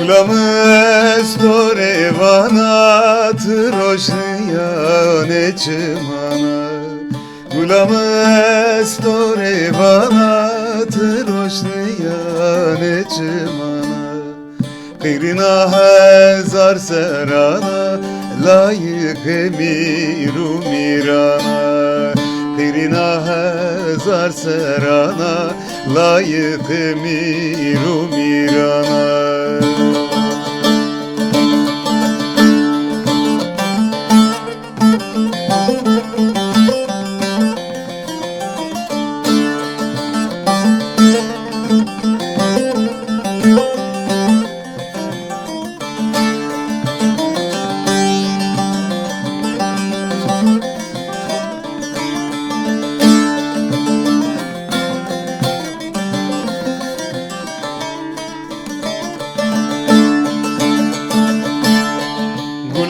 Gulamız torevana troşnıya neçimana Gulamız torevana troşnıya neçimana Kıyrına hezar serana layık emiru mirana Kıyrına hezar serana layık emiru mirana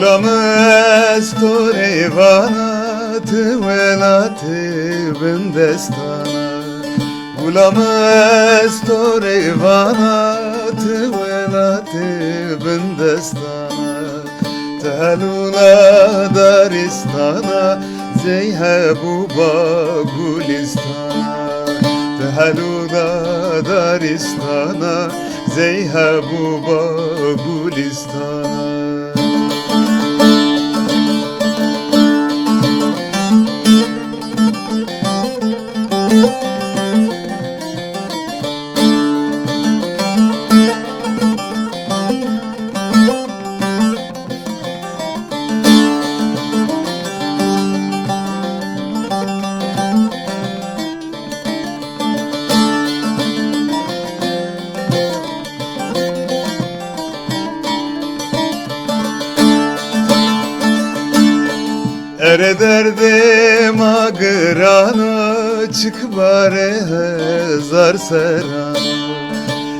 Gulamız torevana tıvelati bindestana Gulamız torevana tıvelati bindestana Tehlula daristana zeyhebu ba gulistana Tehlula daristana zeyhebu ba gulistana Ere derdim ağırana çık bare hezar serana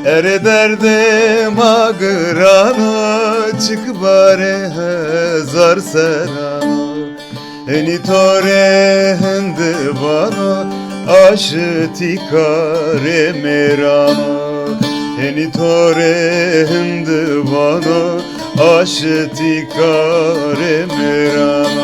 Ere derdim ağırana çık bare hezar serana Eni tore hendivana aşıti kare merana Eni tore hendivana aşıti kare merana